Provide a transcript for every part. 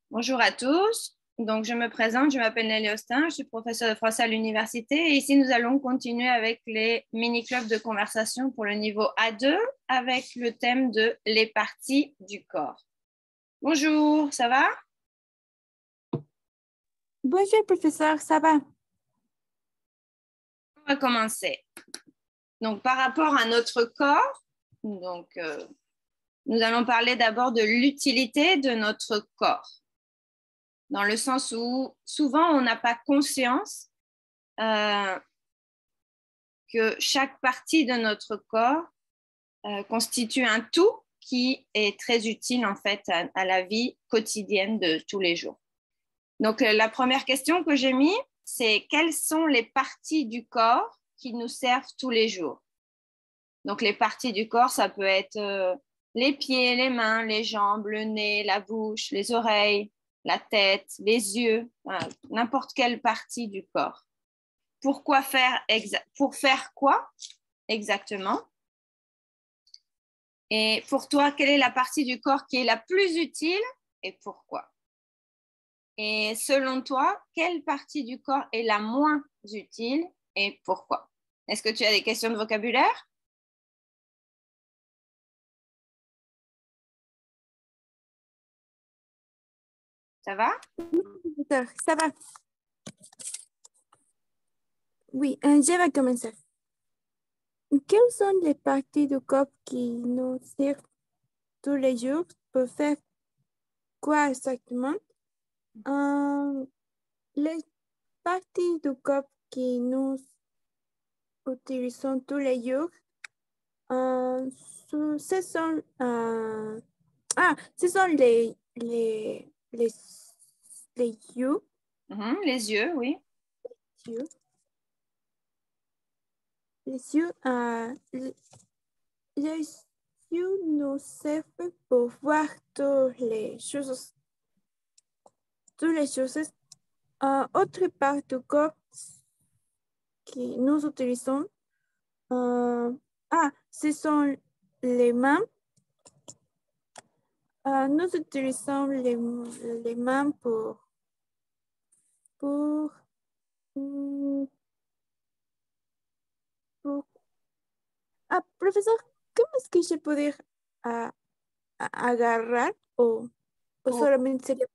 Bonjour à tous. Donc, je me présente, je m'appelle Nelly Austin, je suis professeure de français à l'université et ici, nous allons continuer avec les mini-clubs de conversation pour le niveau A2 avec le thème de les parties du corps. Bonjour, ça va? Bonjour, professeur, ça va? On va commencer. Donc, par rapport à notre corps, nous allons parler d'abord de l'utilité de notre corps, dans le sens où souvent on n'a pas conscience que chaque partie de notre corps constitue un tout qui est très utile en fait à la vie quotidienne de tous les jours. Donc la première question que j'ai mise, c'est quelles sont les parties du corps qui nous servent tous les jours? Donc les parties du corps, ça peut être les pieds, les mains, les jambes, le nez, la bouche, les oreilles, la tête, les yeux, n'importe quelle partie du corps. Pour faire quoi exactement? Et pour toi, quelle est la partie du corps qui est la plus utile et pourquoi? Et selon toi, quelle partie du corps est la moins utile et pourquoi? Est-ce que tu as des questions de vocabulaire? Ça va? Oui, professeur, ça va. Oui, je vais commencer. Quelles sont les parties du corps qui nous servent tous les jours pour faire quoi exactement? Les parties du corps qui nous utilisons tous les jours, ce sont, ce sont les yeux. Les yeux, oui. Yeux. Les yeux, les yeux nous servent pour voir toutes les choses. Autre part du corps que nous utilisons, ce sont les mains. Nous utilisons les mains pour, mm, pour- professeur, ¿cómo es que je peux dire agarrar o Pour solamente sería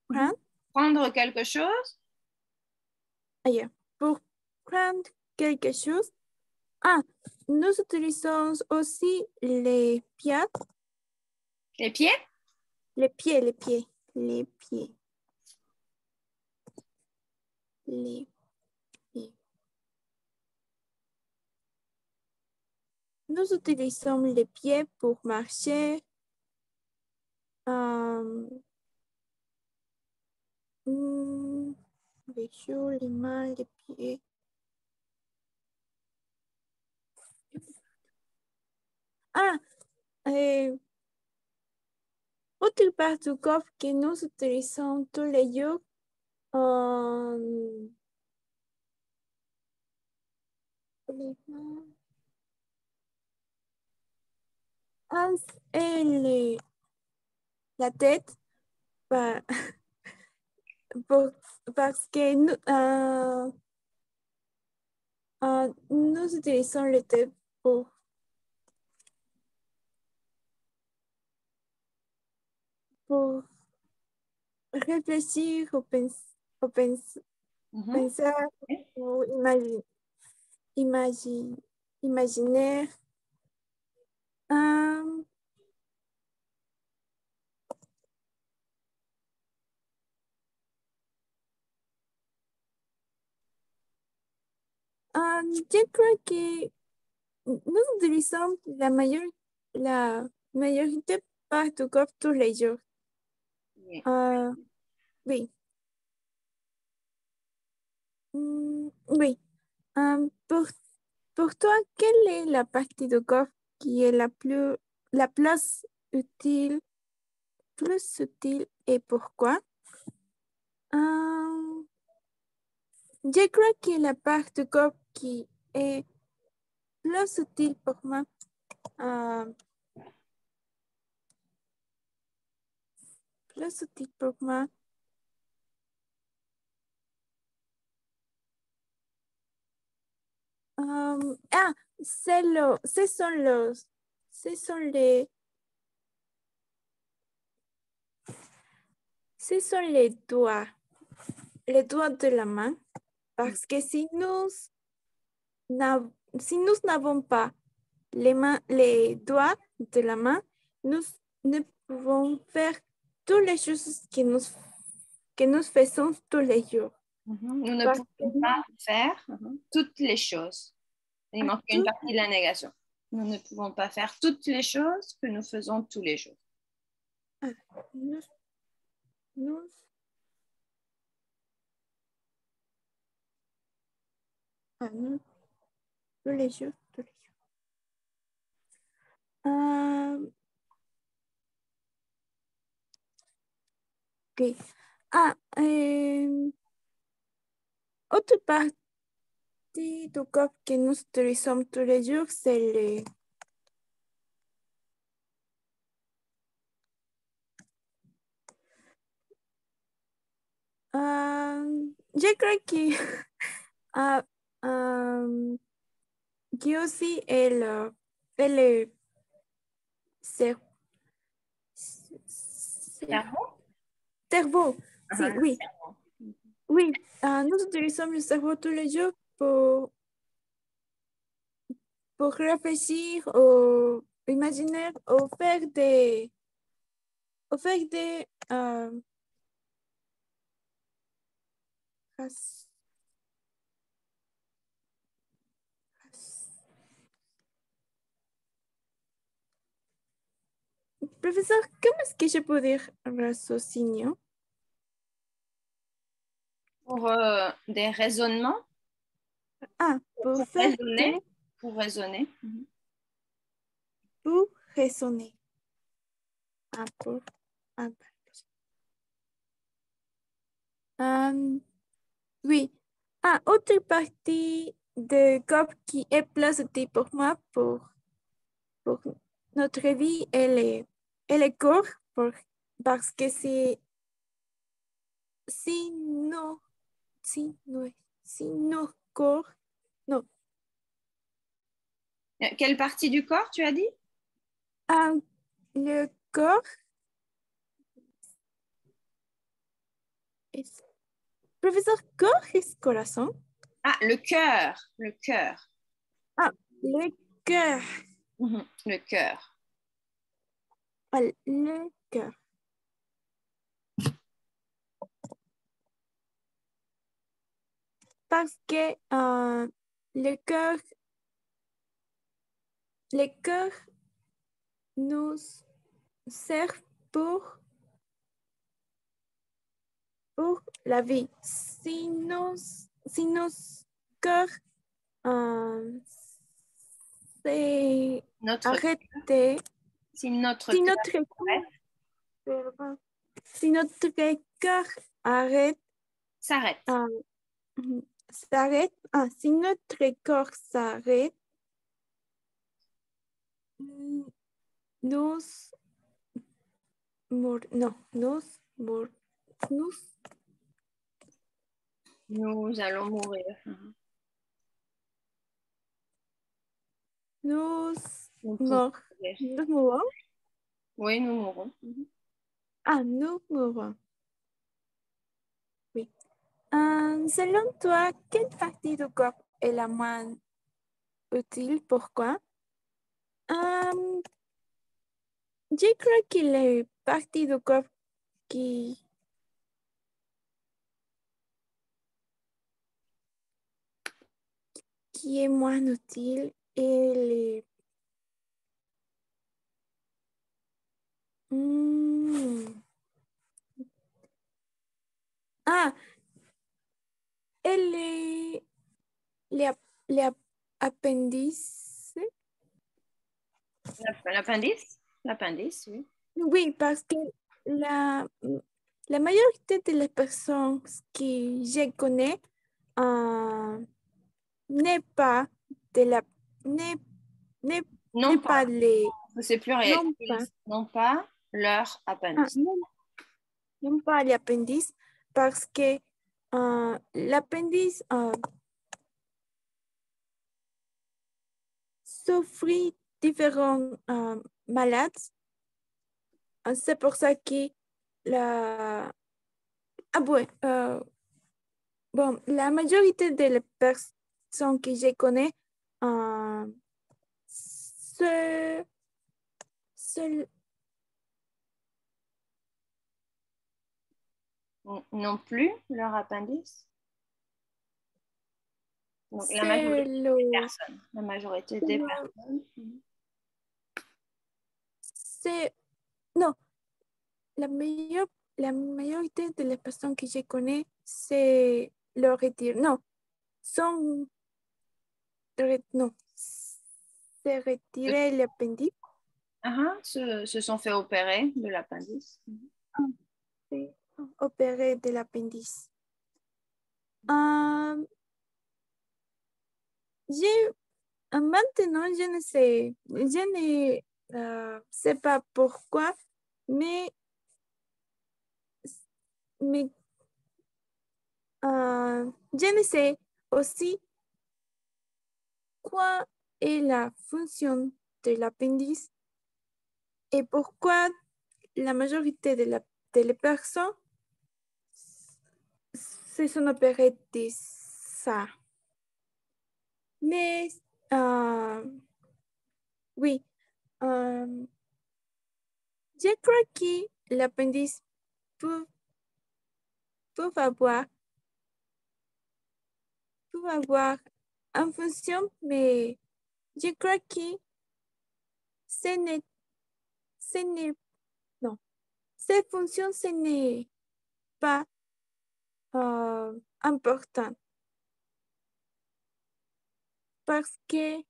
prendre? prendre quelque chose? Pour prendre quelque chose. Nous utilisons aussi les pieds. Les pieds? Les pieds, les pieds, les pieds. Les pieds. Nous utilisons les pieds pour marcher. Les joues, les mains, les pieds. Autre part du corps que nous utilisons tous les jours. Les mains. Et la tête. Bah, parce que nous utilisons le tête pour réfléchir ou pensar ou imaginer. Yo creo que nous utilisons la majorité part du corps tous les jours. Oui. Oui. Oui. Pour toi, quelle est la partie du corps qui est la plus utile et pourquoi? Je crois que la part du corps qui est plus utile pour moi, plus utile pour moi, ce sont les doigts de la main, parce que si nous n'avons pas les doigts de la main, nous ne pouvons faire toutes les choses que nous faisons tous les jours. Nous ne Parce pouvons pas faire toutes les choses. Il manque une toutes- partie de la négation. Nous ne pouvons pas faire toutes les choses que nous faisons tous les jours. nous, nous- nous- tous les jours, tous les jours. Ok. Autre partie du corps que nous utilisons tous les jours, c'est les... je crois que aussi el cer- Cerveau? cerveau. Sí, oui. Oui, nous utilisons le cerveau tous les jours pour réfléchir ou imaginer ou faire ras- Professeur, comment est-ce que je peux dire raciocinio? Pour des raisonnements, Pour pour faire raisonner, pour raisonner. pour raisonner. Pour, oui. Autre partie de corps qui est placée pour moi pour notre vie est le corps parce que sinon, sinon corps, non. Quelle partie du corps tu as dit? Le corps est... Professeur, corps est corazon? Ah, le cœur, le cœur. Le cœur. Le cœur. Le cœur. Parce que le cœur nous sert pour la vie. Si nos cœurs Notre, arrêté, si notre si cœur notre cœur arrête, s'arrête. s'arrête, si notre corps s'arrête, nous Nous allons mourir. nous Nous pouvons mourir. nous mourons. Oui, nous mourrons. Nous mourons. Oui. Selon toi, quelle partie du corps est la moins utile? Pourquoi? Je crois que les parties du corps qui est moins utile est les... et les appendices. L'appendice? L'appendice, oui. Oui, parce que la majorité de les personnes que je connais n'est pas de la n'est pas les C'est pluriel. Non pas leur appendice. non pas les appendices parce que l'appendice souffrir différents maladies. C'est pour ça que la, bon, la majorité des personnes que je connais se, se- Non plus leur appendice. Donc, la c'est majorité des le, personnes. La majorité des personnes. c'est, non, la majorité de les personnes que je connais, c'est le retire. Non, sont, non, c'est retirer l'appendice. Se sont fait opérer de l'appendice. C'est opérer de l'appendice. Maintenant, je ne sais pas pourquoi, mais, mais je ne sais aussi quoi est la fonction de l'appendice et pourquoi la majorité de les personnes se sont opérées de ça. Mais oui, je crois que l'appendice peut, peut avoir, peut avoir une fonction, mais je crois que ce n'est, ce n'est, non, cette fonction, ce n'est pas important parce que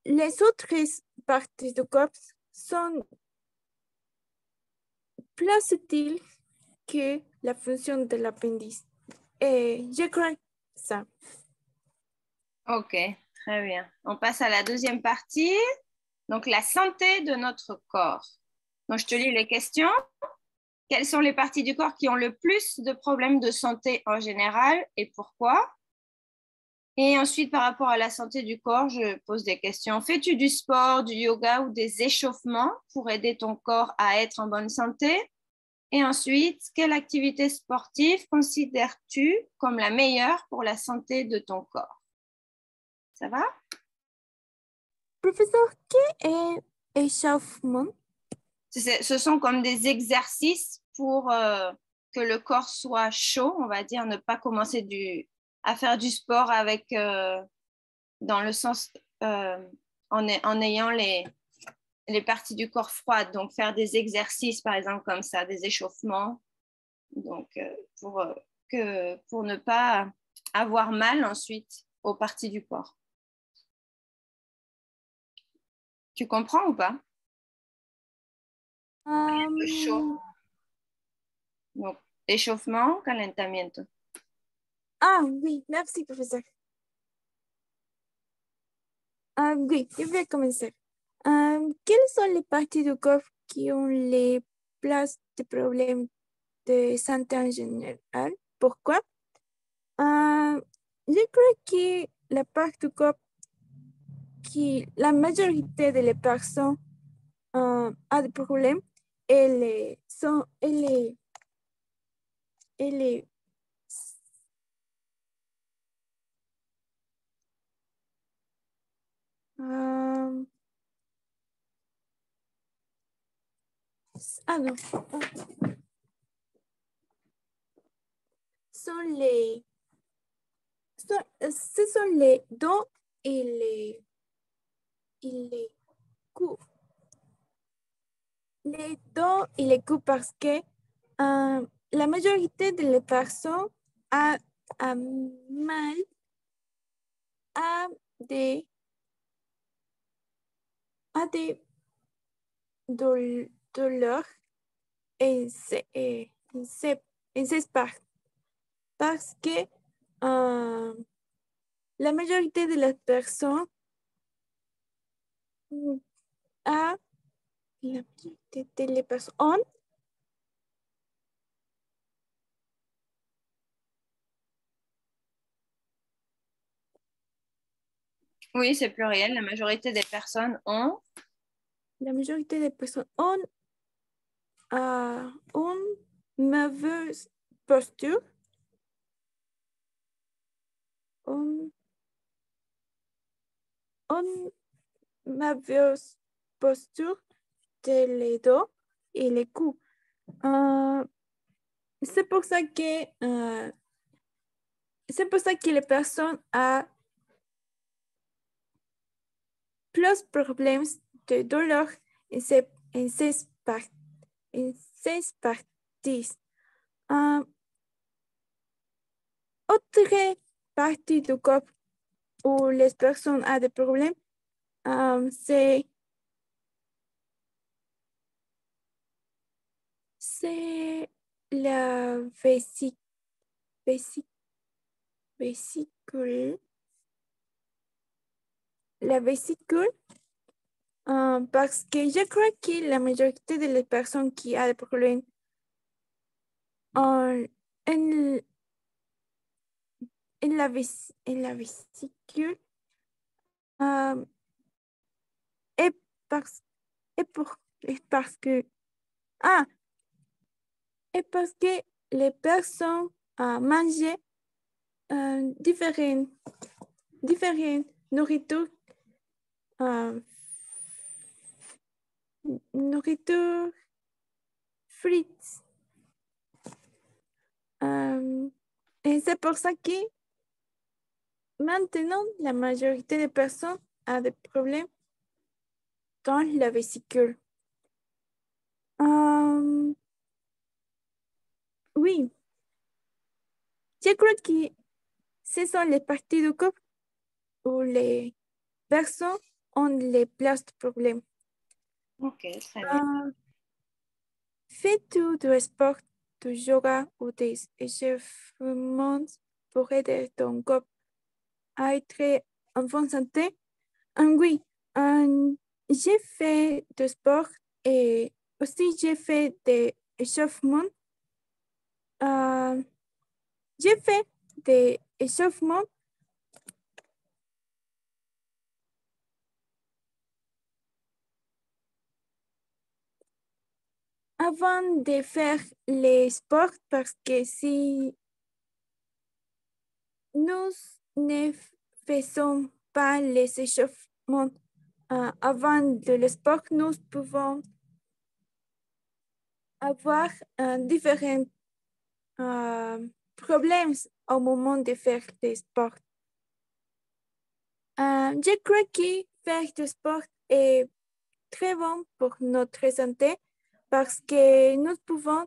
les autres parties du corps sont plus utiles que la fonction de l'appendice. Et je crois ça. Ok, très bien. On passe à la deuxième partie. Donc, la santé de notre corps. Donc, je te lis les questions. Quelles sont les parties du corps qui ont le plus de problèmes de santé en général et pourquoi? Et ensuite, par rapport à la santé du corps, je pose des questions. Fais-tu du sport, du yoga ou des échauffements pour aider ton corps à être en bonne santé? Et ensuite, quelle activité sportive considères-tu comme la meilleure pour la santé de ton corps? Ça va? Professeur, qui est échauffement? Ce sont comme des exercices pour que le corps soit chaud, on va dire, ne pas commencer à faire du sport avec, dans le sens, en ayant les parties du corps froides. Donc, faire des exercices, par exemple, comme ça, des échauffements. Donc, pour ne pas avoir mal ensuite aux parties du corps. Tu comprends ou pas? Chaud. Donc, échauffement, calentamiento. Ah oui, merci, professeur. Oui, je vais commencer. Quelles sont les parties du corps qui ont les plus de problèmes de santé en général? Pourquoi? Je crois que la part du corps qui la majorité des personnes a des problèmes, elle est, euh, ah non, sont les, ce sont les dents et les coups. Les dents et les coups parce que la majorité des personnes a mal à des, à des douleurs et c'est parce que la majorité de las personnes a la majorité de las personnes Oui, c'est pluriel. La majorité des personnes ont. La majorité des personnes ont une mauvaise posture. Une mauvaise posture de les dos et les coups. C'est pour ça que les personnes ont plus de problèmes de douleur en ces parties. Autre partie du corps où les personnes ont des problèmes, c'est la vésicule. La vésicule, parce que je crois que la majorité des personnes qui ont des problèmes en, en, en la vésicule est parce, est parce que ah, et parce que les personnes mangent différentes nourritures, nourriture frites. Et c'est pour ça que maintenant, la majorité des personnes a des problèmes dans la vésicule. Oui, je crois que ce sont les parties du corps où les personnes ont les plus de problèmes. Ok, très bien. Fais-tu du sport, du yoga ou des échauffements pour aider ton corps à être en bonne santé? Oui, j'ai fait du sport et aussi j'ai fait des échauffements. J'ai fait des échauffements avant de faire les sports parce que si nous ne faisons pas les échauffements avant de le sport, nous pouvons avoir différents problèmes au moment de faire des sports. Je crois que faire du sport est très bon pour notre santé parce que nous pouvons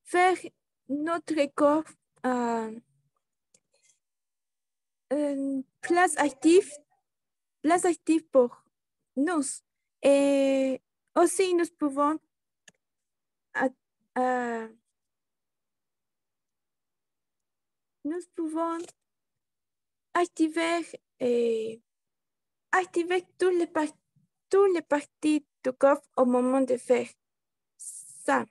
faire notre corps plus actif pour nous. Et aussi, nous pouvons a- euh, nous pouvons activer, activer tous les parties du corps au moment de faire ça.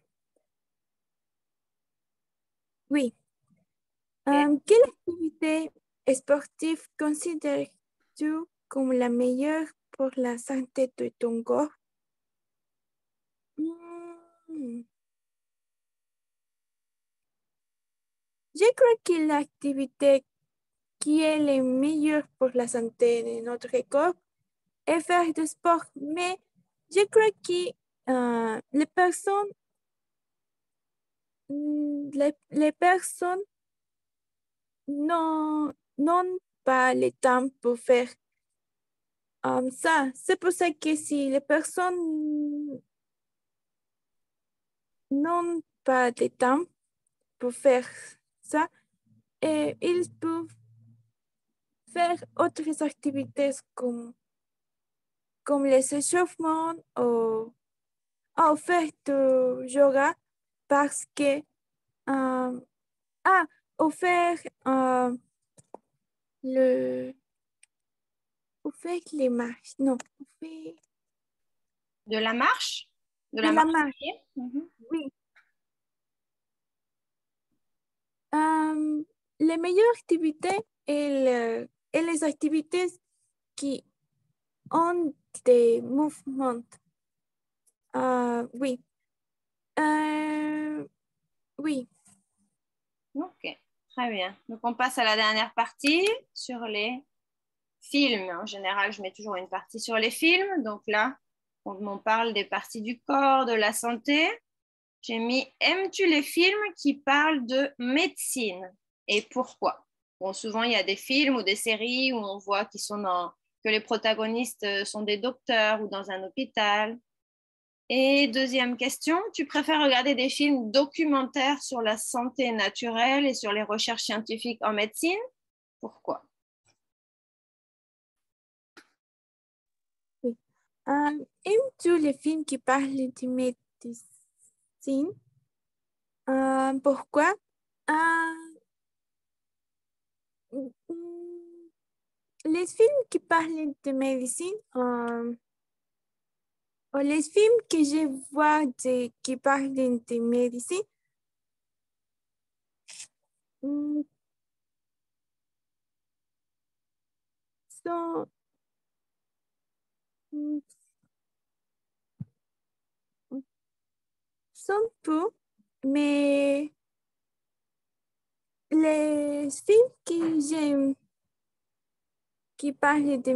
Oui. Quelle activité sportive considères-tu comme la meilleure pour la santé de ton corps? Hmm, Je crois que l'activité qui est la meilleure pour la santé de notre corps est faire du sport, mais je crois que les personnes, les personnes n'ont pas le temps pour faire ça. C'est pour ça que si les personnes n'ont pas de temps pour faire ça, et ils peuvent faire autres activités comme les échauffements ou faire du yoga parce que euh, ah, ou faire le ou faire les marches. Non, ou faire De la marche? De de la la marche à marche. pied? Mhm. Oui. Euh, les meilleures activités et les activités qui ont des mouvements. Oui. Oui. Ok, très bien. Donc, on passe à la dernière partie sur les films. En général, je mets toujours une partie sur les films. Donc là, on parle des parties du corps, de la santé. J'ai mis aimes-tu les films qui parlent de médecine et pourquoi? Bon, souvent, il y a des films ou des séries où on voit que les protagonistes sont des docteurs ou dans un hôpital. Et deuxième question, tu préfères regarder des films documentaires sur la santé naturelle et sur les recherches scientifiques en médecine? Pourquoi? Oui. Aimes-tu les films qui parlent de médecine? Pourquoi? Mm, les films qui parlent de médecine, ou les films que je vois qui parlent de médecine, mm, sont, mm, sont peu, mais les films que j'aime qui parlent de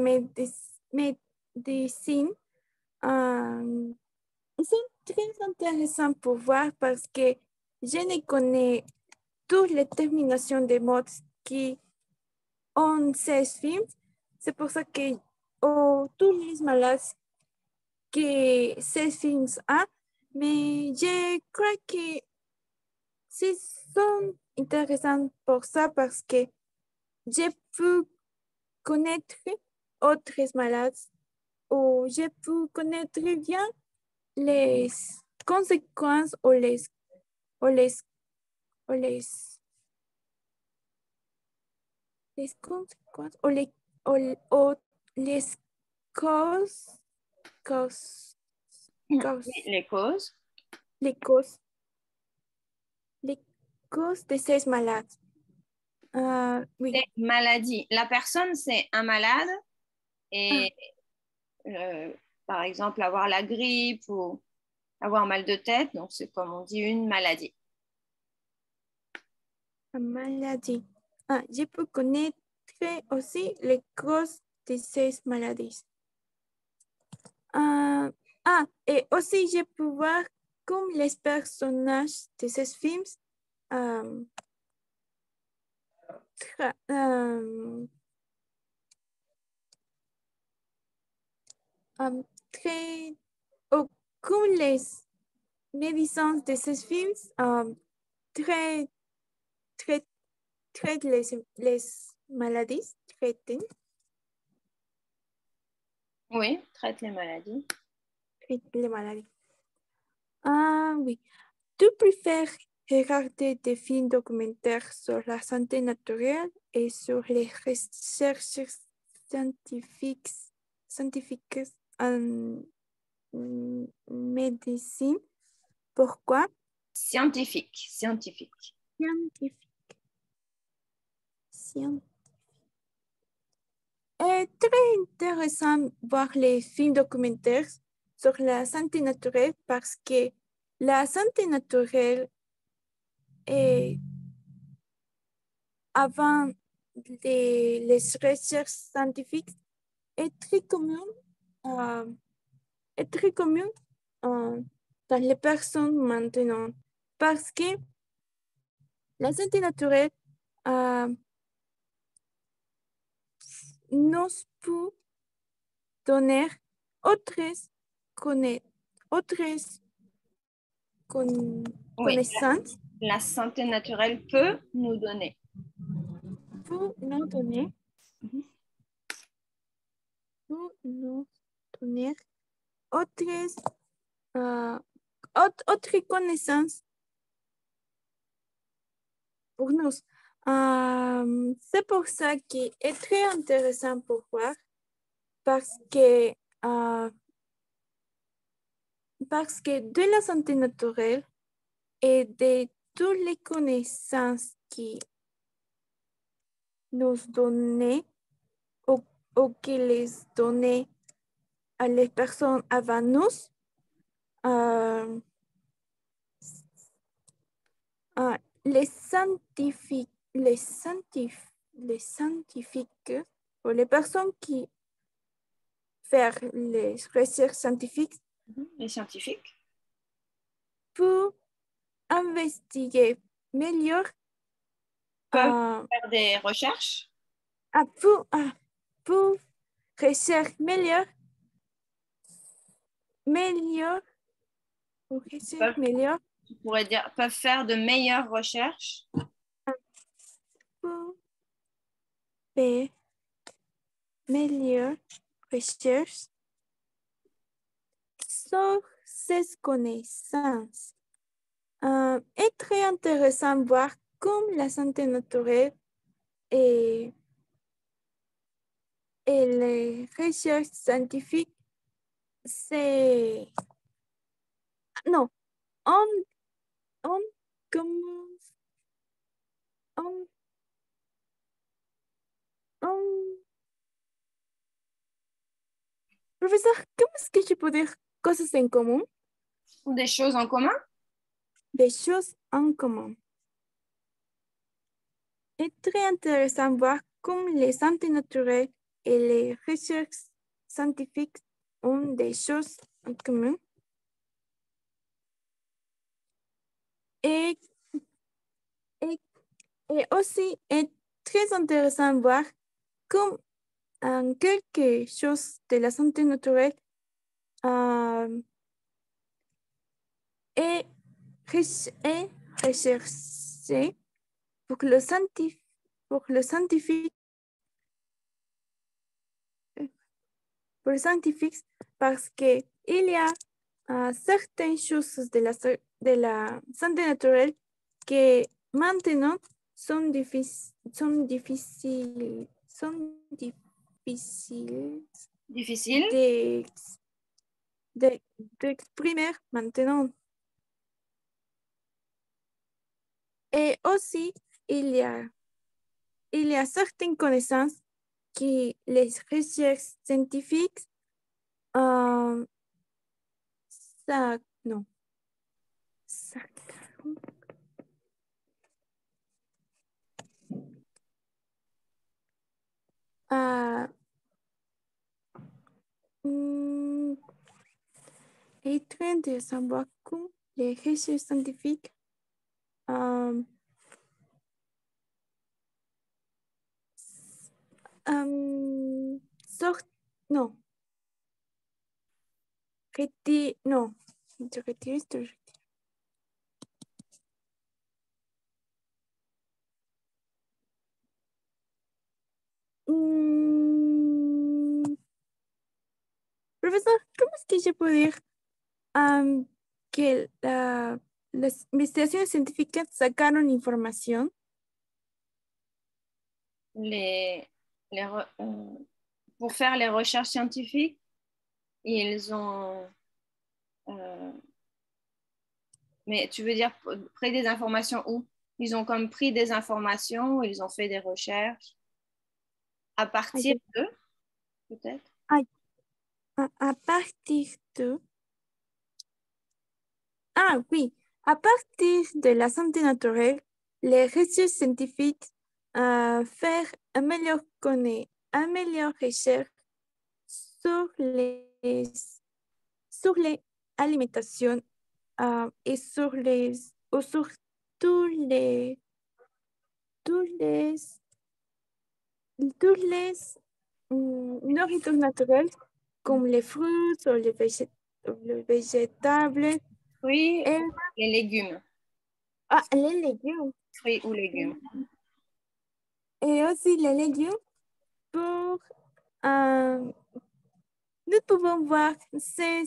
médecine euh, sont très intéressants pour voir parce que je ne connais toutes les terminations des mots qui ont ces films. C'est pour ça que tous les malades que ces films ont, mais je crois que c'est sont intéressants pour ça parce que je peux connaître autres malades ou je peux connaître bien les conséquences ou les, ou les conséquences ou les causes, causes, Oui, causes, les causes. les causes, les causes de ces malades. Oui. Les maladies. La personne, c'est un malade Ah, et par exemple avoir la grippe ou avoir mal de tête. Donc, c'est comme on dit une maladie. la maladie. Ah, je peux connaître aussi les causes de ces maladies. Et aussi je peux voir comme les personnages de ces films euh, tra- euh, très, ou comme les médecins de ces films très, très, traitent les maladies, Oui, traite les maladies. traitent les maladies. Ah oui. Tu préfères regarder des films documentaires sur la santé naturelle et sur les recherches scientifiques, scientifiques en médecine? Pourquoi? Scientifique, scientifique. Scientifique. C'est très intéressant de voir les films documentaires sur la santé naturelle parce que la santé naturelle est avant les recherches scientifiques est très commun, euh, est très commun dans les personnes maintenant parce que la santé naturelle euh, nous peut donner autres, conna- autres Oui, connaissances la santé naturelle peut nous donner. pour nous donner, Mhm. pour nous donner autres, autres connaissances pour nous. C'est pour ça qu'il est très intéressant pour voir euh, parce que de la santé naturelle et de toutes les connaissances nos données ou que les données à les personnes avant nous les scientifiques ou les personnes qui font les recherches scientifiques Les scientifiques pour investiguer meilleur peuvent faire des recherches. Pour rechercher meilleur Tu pourrais dire, peuvent faire de meilleures recherches. pour faire meilleures recherches sur ces connaissances. Est très intéressant de voir comme la santé naturelle et les recherches scientifiques, c'est... Non, on commence... Professeur, comment est-ce que je peux dire cosas en común? Des choses en commun. Des choses en commun. Est très intéressant de voir comme les santé naturelles et les recherches scientifiques ont des choses en commun. Et aussi est très intéressant de voir comme quelque chose de la santé naturelle est recherché pour le scientifique parce qu'il y a certaines choses de la santé naturelle que maintenant sont difficiles d'exprimer maintenant. Et aussi, il y a certaines connaissances que les recherches scientifiques est très intéressant de voir comment les recherches scientifiques sortent, non, non, je retire ce que je dis. Professeur, comment est-ce que je peux dire que las investigaciones científicas sacaron información? Pour faire les recherches scientifiques, ils ont... mais tu veux dire pris des informations où? Ils ont comme pris des informations, ils ont fait des recherches à partir de, peut-être? À partir de... Oui, à partir de la santé naturelle, les recherches scientifiques faire un meilleur recherche sur les alimentations et sur tous les nourritures naturelles comme les fruits ou les végétables. Oui, les légumes. Les légumes. Fruits ou légumes. Et aussi les légumes pour... nous pouvons voir ces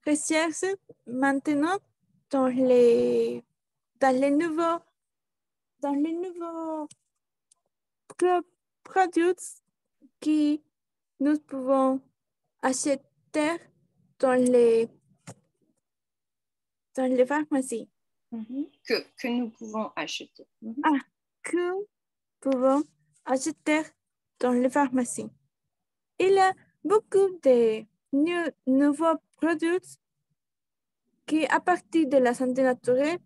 recherches maintenant dans les nouveaux produits que nous pouvons acheter dans les pharmacies. Que nous pouvons acheter. Que pouvons acheter dans les pharmacies. Il y a beaucoup de nouveaux produits qui, à partir de la santé naturelle,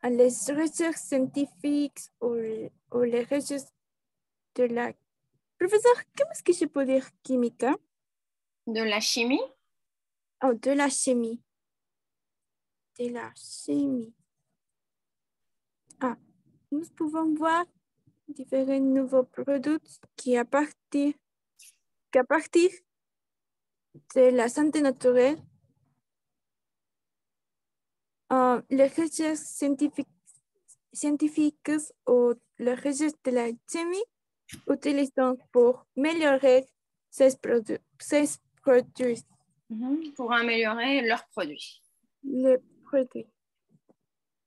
les recherches scientifiques ou les recherches de la... Professeur, comment est-ce que je peux dire chimique? De la chimie? Oh, de la chimie. De la chimie. Ah, nous pouvons voir différents nouveaux produits qui, à partir de la santé naturelle, les recherches scientifiques ou les recherches de la chimie utilisent pour améliorer ces produits. Pour améliorer leurs produits. Les produits.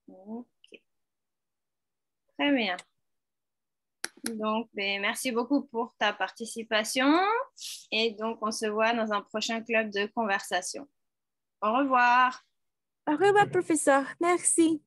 Ok. Très bien. Donc, merci beaucoup pour ta participation et donc on se voit dans un prochain club de conversation. Au revoir. Au revoir, professeur. Merci.